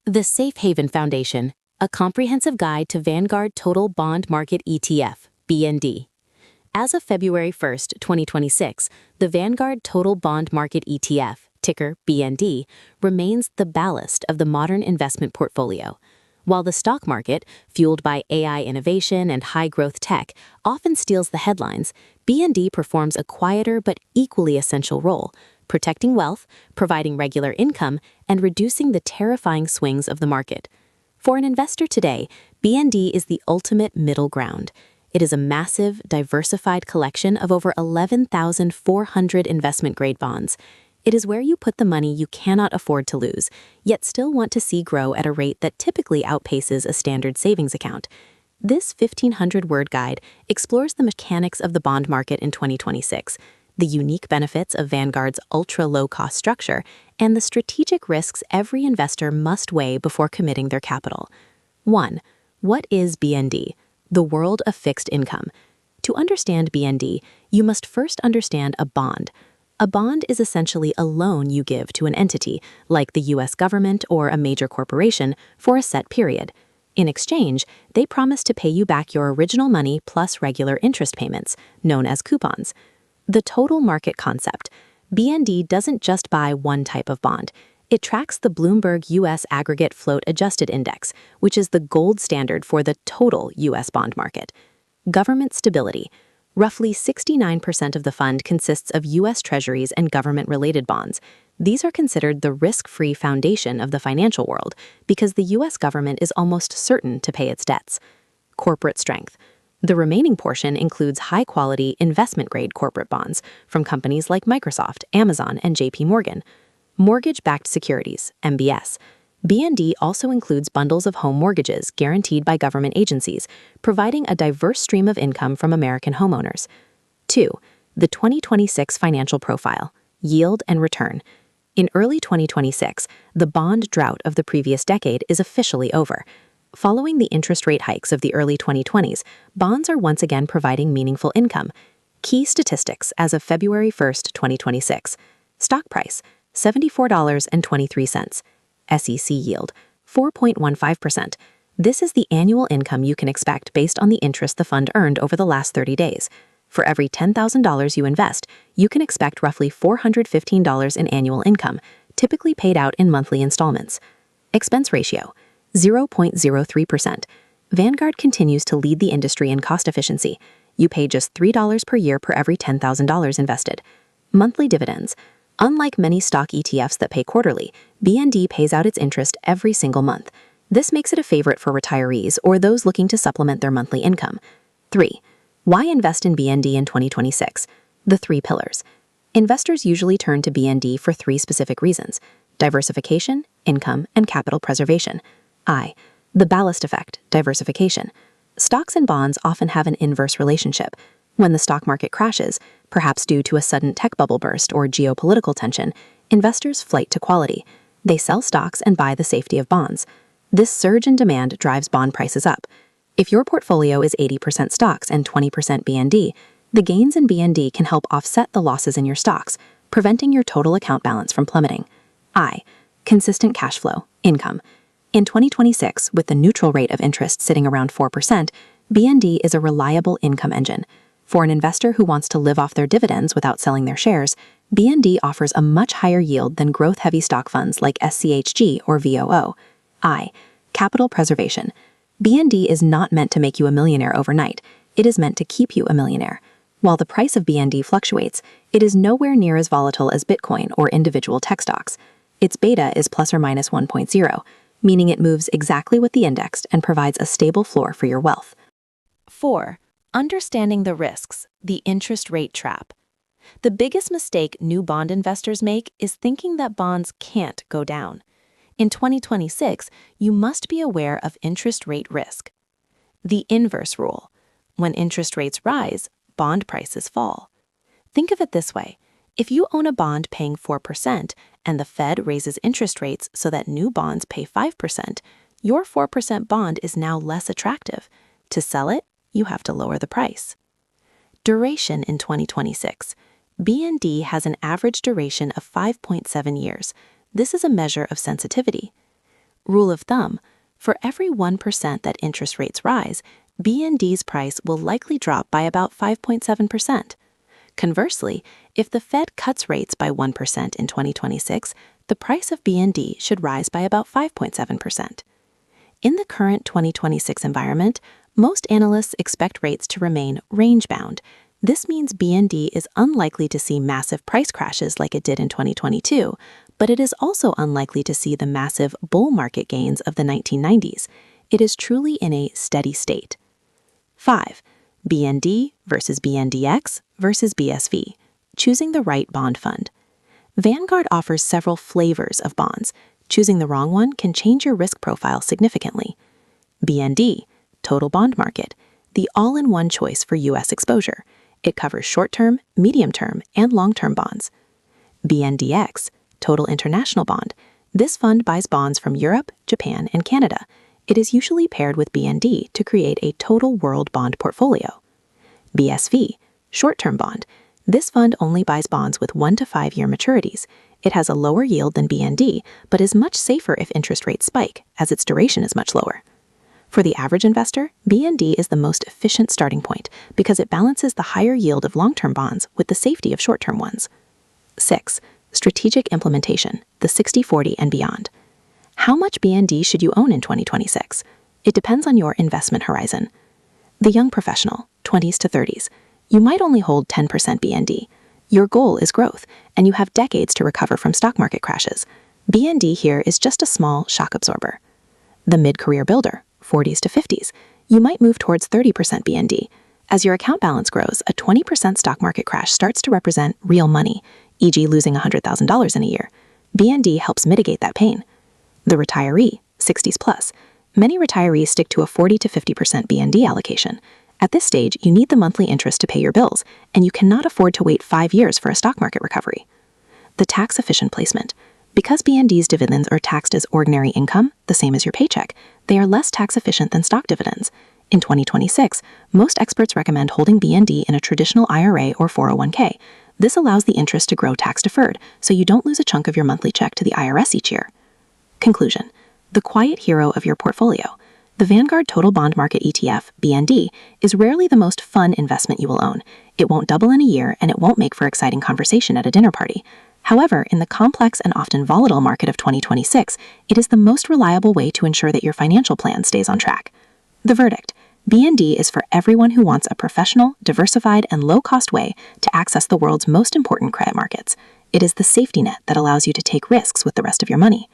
The Safe Haven Foundation, a comprehensive guide to Vanguard Total Bond Market ETF, BND. As of February 1st, 2026, the Vanguard Total Bond Market ETF, ticker BND, remains the ballast of the modern investment portfolio. While the stock market, fueled by AI innovation and high-growth tech, often steals the headlines, BND performs a quieter but equally essential role, protecting wealth, providing regular income, and reducing the terrifying swings of the market. For an investor today, BND is the ultimate middle ground. It is a massive, diversified collection of over 11,400 investment-grade bonds. It is where you put the money you cannot afford to lose, yet still want to see grow at a rate that typically outpaces a standard savings account. This 1,500-word guide explores the mechanics of the bond market in 2026, the unique benefits of Vanguard's ultra-low-cost structure, and the strategic risks every investor must weigh before committing their capital. 1. What is BND? The world of fixed income. To understand BND, you must first understand a bond. A bond is essentially a loan you give to an entity, like the U.S. government or a major corporation, for a set period. In exchange, they promise to pay you back your original money plus regular interest payments, known as coupons. The total market concept. BND doesn't just buy one type of bond. It tracks the Bloomberg U.S. Aggregate Float Adjusted Index, which is the gold standard for the total U.S. bond market. Government stability. Roughly 69% of the fund consists of U.S. Treasuries and government-related bonds. These are considered the risk-free foundation of the financial world because the U.S. government is almost certain to pay its debts. Corporate strength. The remaining portion includes high-quality, investment-grade corporate bonds from companies like Microsoft, Amazon, and J.P. Morgan. Mortgage-backed securities, MBS. BND also includes bundles of home mortgages guaranteed by government agencies, providing a diverse stream of income from American homeowners. 2. The 2026 financial profile, yield and return. In early 2026, the bond drought of the previous decade is officially over. Following the interest rate hikes of the early 2020s, bonds are once again providing meaningful income. Key statistics as of February 1st, 2026. Stock price, $74.23. SEC yield, 4.15%. This is the annual income you can expect based on the interest the fund earned over the last 30 days. For every $10,000 you invest, you can expect roughly $415 in annual income, typically paid out in monthly installments. Expense ratio, 0.03%. Vanguard continues to lead the industry in cost efficiency. You pay just $3 per year per every $10,000 invested. Monthly dividends. Unlike many stock ETFs that pay quarterly, BND pays out its interest every single month. This makes it a favorite for retirees or those looking to supplement their monthly income. 3. Why invest in BND in 2026? The 3 pillars. Investors usually turn to BND for 3 specific reasons: diversification, income, and capital preservation. The ballast effect, diversification. Stocks and bonds often have an inverse relationship. When the stock market crashes, perhaps due to a sudden tech bubble burst or geopolitical tension, investors flight to quality. They sell stocks and buy the safety of bonds. This surge in demand drives bond prices up. If your portfolio is 80% stocks and 20% BND, the gains in BND can help offset the losses in your stocks, preventing your total account balance from plummeting. Consistent cash flow, income. In 2026, with the neutral rate of interest sitting around 4%, BND is a reliable income engine. For an investor who wants to live off their dividends without selling their shares, BND offers a much higher yield than growth-heavy stock funds like SCHG or VOO. Capital preservation. BND is not meant to make you a millionaire overnight. It is meant to keep you a millionaire. While the price of BND fluctuates, it is nowhere near as volatile as Bitcoin or individual tech stocks. Its beta is plus or minus 1.0, meaning it moves exactly with the index and provides a stable floor for your wealth. 4. Understanding the risks, the interest rate trap. The biggest mistake new bond investors make is thinking that bonds can't go down. In 2026, you must be aware of interest rate risk. The inverse rule. When interest rates rise, bond prices fall. Think of it this way. If you own a bond paying 4% and the Fed raises interest rates so that new bonds pay 5%, your 4% bond is now less attractive. To sell it, you have to lower the price. Duration in 2026. BND has an average duration of 5.7 years. This is a measure of sensitivity. Rule of thumb: for every 1% that interest rates rise, BND's price will likely drop by about 5.7%. Conversely, if the Fed cuts rates by 1% in 2026, the price of BND should rise by about 5.7%. In the current 2026 environment, most analysts expect rates to remain range-bound. This means BND is unlikely to see massive price crashes like it did in 2022, but it is also unlikely to see the massive bull market gains of the 1990s. It is truly in a steady state. 5. BND versus BNDX versus BSV. Choosing the right bond fund. Vanguard offers several flavors of bonds. Choosing the wrong one can change your risk profile significantly. BND, Total Bond Market, the all-in-one choice for U.S. exposure. It covers short-term, medium-term, and long-term bonds. BNDX, Total International Bond. This fund buys bonds from Europe, Japan, and Canada. It is usually paired with BND to create a total world bond portfolio. BSV, Short-Term Bond. This fund only buys bonds with 1 to 5 year maturities. It has a lower yield than BND, but is much safer if interest rates spike, as its duration is much lower. For the average investor, BND is the most efficient starting point because it balances the higher yield of long-term bonds with the safety of short-term ones. 6. Strategic implementation, the 60/40 and beyond. How much BND should you own in 2026? It depends on your investment horizon. The young professional, 20s to 30s, you might only hold 10% BND. Your goal is growth, and you have decades to recover from stock market crashes. BND here is just a small shock absorber. The mid-career builder, 40s to 50s, you might move towards 30% BND. As your account balance grows, a 20% stock market crash starts to represent real money, e.g. losing $100,000 in a year. BND helps mitigate that pain. The retiree, 60s plus. Many retirees stick to a 40 to 50% BND allocation. At this stage, you need the monthly interest to pay your bills, and you cannot afford to wait 5 years for a stock market recovery. The tax-efficient placement. Because BND's dividends are taxed as ordinary income, the same as your paycheck, they are less tax-efficient than stock dividends. In 2026, most experts recommend holding BND in a traditional IRA or 401k. This allows the interest to grow tax-deferred, so you don't lose a chunk of your monthly check to the IRS each year. Conclusion. The quiet hero of your portfolio. The Vanguard Total Bond Market ETF, BND, is rarely the most fun investment you will own. It won't double in a year, and it won't make for exciting conversation at a dinner party. However, in the complex and often volatile market of 2026, it is the most reliable way to ensure that your financial plan stays on track. The verdict: BND is for everyone who wants a professional, diversified, and low-cost way to access the world's most important credit markets. It is the safety net that allows you to take risks with the rest of your money.